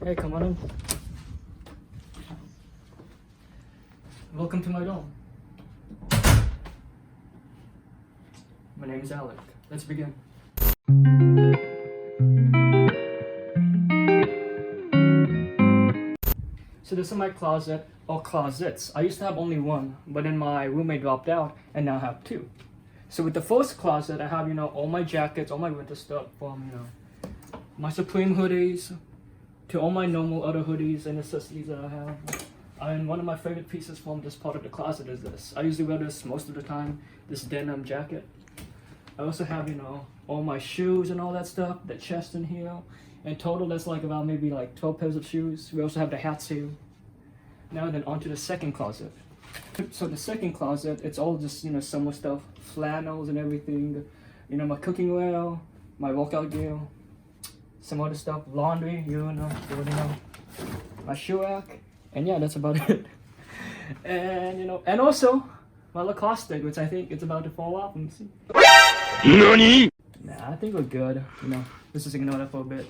Hey, come on in. Welcome to my dome. My name is Alec. Let's begin. So this is my closet, or closets. I used to have only one, but then my roommate dropped out, and now I have two. So with the first closet, I have, all my jackets, all my winter stuff from, my Supreme hoodies, to all my normal other hoodies and accessories that I have. And one of my favorite pieces from this part of the closet is this. I usually wear this most of the time, this denim jacket. I also have, all my shoes and all that stuff, the chest in here. In total, that's like about maybe like 12 pairs of shoes. We also have the hats here. Now then, onto the second closet. So the second closet, it's all just, summer stuff, flannels and everything. My cooking wear, my workout gear, some other stuff, laundry, you already know. My shoe rack, and yeah, that's about it. And, and also, my Lacoste stick, which I think it's about to fall off. Let me see. NANI? Nah, I think we're good. Let's just ignore that for a bit.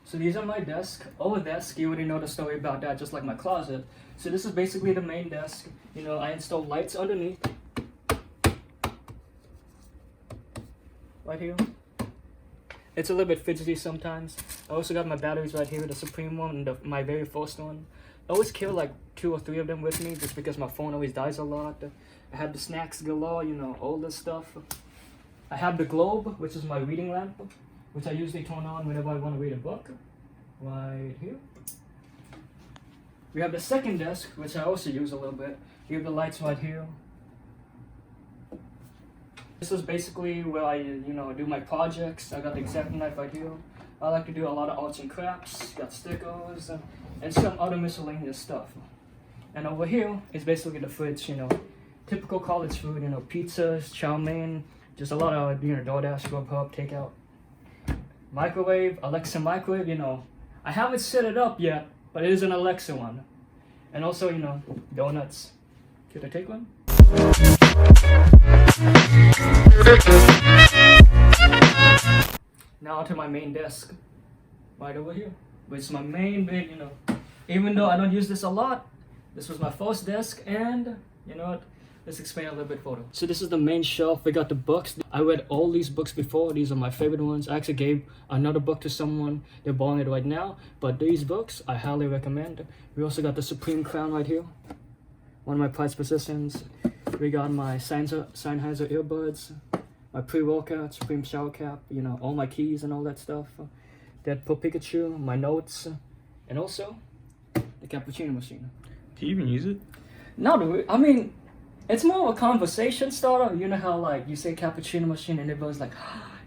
So these are my desk. Over desk, you already know the story about that, just like my closet. So this is basically the main desk. I installed lights underneath. Right here. It's a little bit fidgety sometimes. I also got my batteries right here, the Supreme one and my very first one. I always carry like 2 or 3 of them with me just because my phone always dies a lot. I have the snacks galore, all this stuff. I have the globe, which is my reading lamp, which I usually turn on whenever I want to read a book. Right here. We have the second desk, which I also use a little bit. We have the lights right here. This is basically where I, do my projects. I got the X-Acto knife right here. I like to do a lot of arts and crafts. Got stickers and some other miscellaneous stuff. And over here is basically the fridge. Typical college food. Pizzas, chow mein, just a lot of DoorDash, Grubhub, takeout. Microwave, Alexa microwave. I haven't set it up yet, but it is an Alexa one. And also, donuts. Could I take one? Now onto my main desk, right over here, which is my main big, even though I don't use this a lot, this was my first desk, and let's explain a little bit further. So this is the main shelf. We got the books. I read all these books before. These are my favorite ones. I actually gave another book to someone. They're borrowing it right now, but these books I highly recommend. We also got the Supreme crown right here, one of my prized possessions. We got my Sennheiser earbuds, my pre-workout, Supreme shower cap, all my keys and all that stuff. Deadpool Pikachu, my notes, and also the cappuccino machine. Do you even use it? No, dude. I mean, it's more of a conversation starter. You know how like you say cappuccino machine and everybody's like,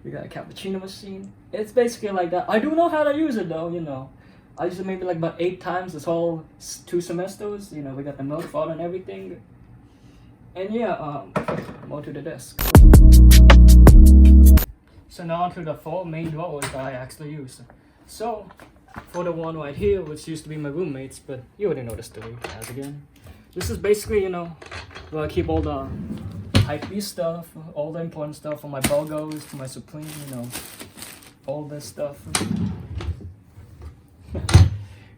you got a cappuccino machine? It's basically like that. I do know how to use it though, I used it maybe like about 8 times this whole 2 semesters. We got the milk faucet and everything. And yeah, more to the desk. So now onto the 4 main drawers that I actually use. So, for the one right here, which used to be my roommate's, but you already know the story, as again. This is basically, where I keep all the Hypebeast stuff, all the important stuff for my Bogos, for my Supreme, all this stuff.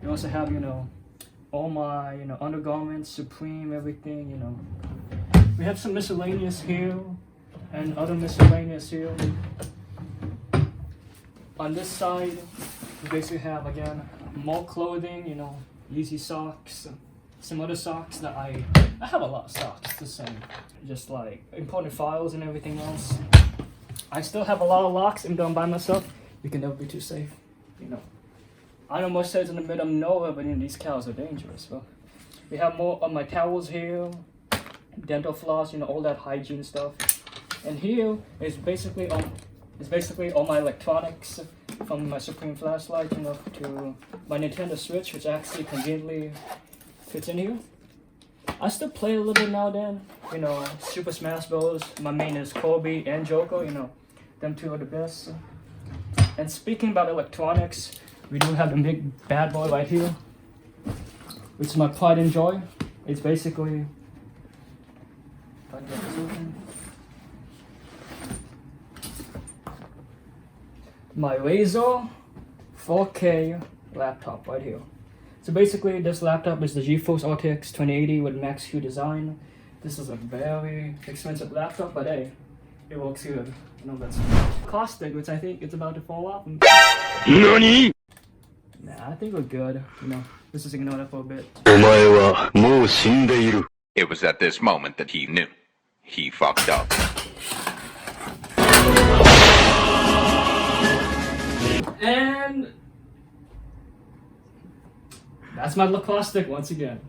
You also have, all my, undergarments, Supreme, everything, We have some miscellaneous here, and other miscellaneous here. On this side, we basically have, again, more clothing, easy socks, some other socks that I have a lot of socks, the same. Just like important files and everything else. I still have a lot of locks, even though I'm by myself. You can never be too safe, I know most says in the middle of nowhere, but these cows are dangerous. Well, we have more of my towels here, dental floss, all that hygiene stuff. And here is basically all my electronics, from my Supreme flashlight, to my Nintendo Switch, which actually conveniently fits in here. I still play a little bit now then, Super Smash Bros. My main is Kirby and Joker, them 2 are the best. And speaking about electronics, we do have the big bad boy right here, which is my pride and joy. It's basically, if I can get this open. my Razer 4K laptop right here. So basically, this laptop is the GeForce RTX 2080 with Max Q design. This is a very expensive laptop, but hey, it works good. You know, that's caustic, which I think it's about to fall off. NANI? Nah, I think we're good. You know, let's just ignore that for a bit. It was at this moment that he knew. He fucked up. And that's my lacrosse stick once again.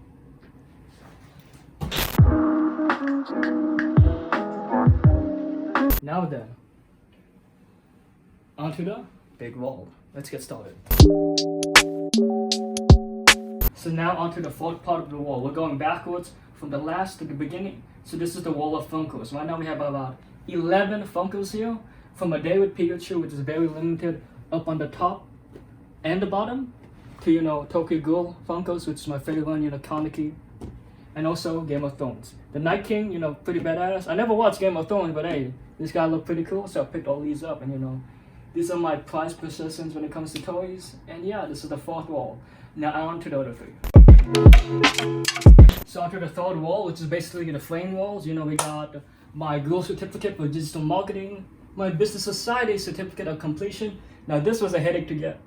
Now then, onto the big wall. Let's get started. So now onto the fourth part of the wall. We're going backwards from the last to the beginning. So this is the wall of Funkos. Right now we have about 11 Funkos here. From a day with Pikachu, which is very limited, up on the top and the bottom, to, you know, Tokyo Ghoul Funkos, which is my favorite one, you know, Kaneki. And also Game of Thrones. The Night King, you know, pretty badass. I never watched Game of Thrones, but hey, this guy looked pretty cool, so I picked all these up. And you know, these are my prized possessions when it comes to toys. And yeah, this is the fourth wall. Now on to the other three. So onto the third wall, which is basically the flame walls. You know, we got my Girl Certificate for Digital Marketing, my Business Society Certificate of Completion. Now this was a headache to get.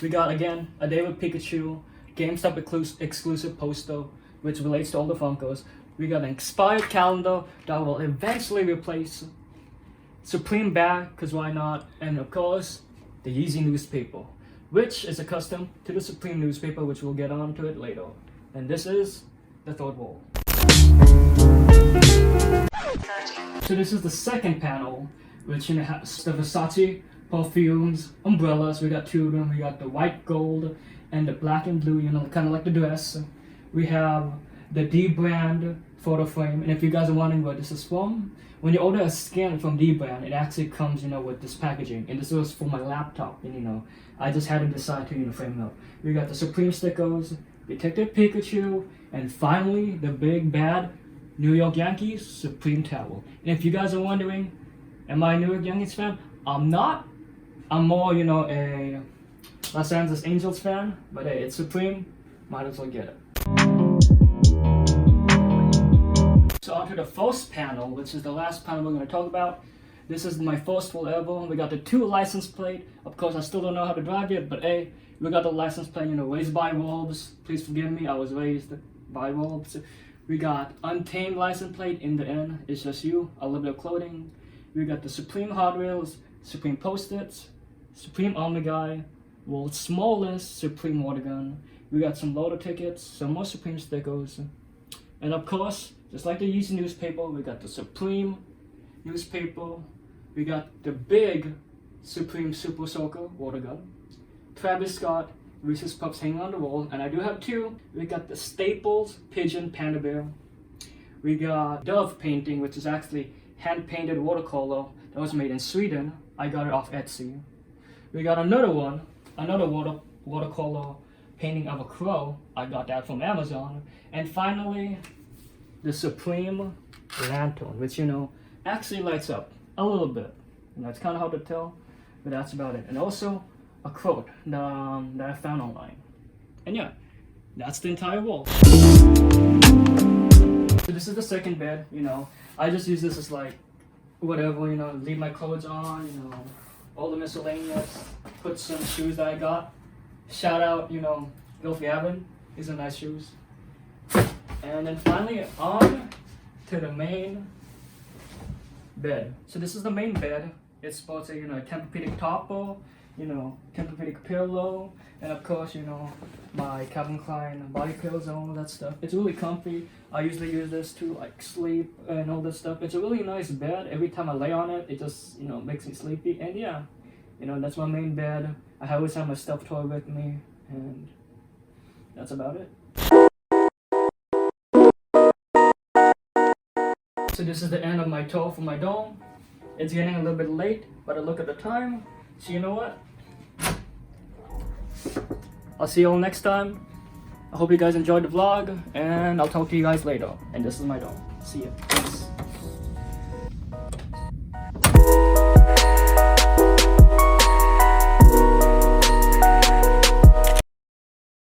We got, again, a Day with Pikachu, GameStop exclusive poster, which relates to all the Funkos. We got an expired calendar that will eventually replace Supreme bag, because why not? And of course, the Yeezy newspaper, which is a custom to the Supreme newspaper, which we'll get on to it later. And this is the third wall. So this is the second panel, which has the Versace perfumes, umbrellas. We got two of them. We got the white gold and the black and blue, you know, kind of like the dress. We have the D brand photo frame, and if you guys are wondering where this is from, when you order a scan from D brand, it actually comes, you know, with this packaging, and this was for my laptop, and you know, I just had to decide to, you know, frame it up. We got the Supreme stickers, Detective Pikachu, and finally the big bad New York Yankees Supreme towel. And if you guys are wondering, am I a New York Yankees fan? I'm not. I'm more, you know, a Los Angeles Angels fan, but hey, it's Supreme, might as well get it. So onto the first panel, which is the last panel we're going to talk about. This is my first full ever. We got the 2 license plate. Of course, I still don't know how to drive yet, but hey, we got the license plate, you know, raised by wolves. Please forgive me, I was raised by wolves. We got Untamed license plate in the end. It's just you, a little bit of clothing. We got the Supreme Hot Wheels, Supreme Post-its, Supreme Army Guy, world's smallest Supreme water gun. We got some loader tickets, some more Supreme stickers, and of course, just like the Yeezy newspaper, we got the Supreme newspaper. We got the big Supreme Super Soaker water gun, Travis Scott Reese's Puffs hanging on the wall, and I do have 2. We got the Staples Pigeon Panda Bear. We got Dove painting, which is actually hand-painted watercolor that was made in Sweden. I got it off Etsy. We got another one, another watercolor painting of a crow. I got that from Amazon. And finally, the Supreme Lantern, which, you know, actually lights up a little bit. And that's kind of hard to tell, but that's about it. And also, a quote that I found online. And yeah, that's the entire wall. So this is the second bed, you know. I just use this as like, whatever, you know, leave my clothes on, you know, all the miscellaneous, put some shoes that I got. Shout out, you know, Filthy Evan. These are nice shoes. And then finally on to the main bed. So this is the main bed. It's supposed to, you know, Tempur-Pedic topper, you know, Tempur-Pedic pillow, and of course, you know, my Calvin Klein body pillows and all that stuff. It's really comfy. I usually use this to like sleep and all this stuff. It's a really nice bed. Every time I lay on it, it just, you know, makes me sleepy. And yeah, you know, that's my main bed. I always have my stuffed toy with me, and that's about it. So this is the end of my tour for my dome. It's getting a little bit late, but I look at the time, so you know what? I'll see you all next time. I hope you guys enjoyed the vlog, and I'll talk to you guys later. And this is my dome. See ya. Peace.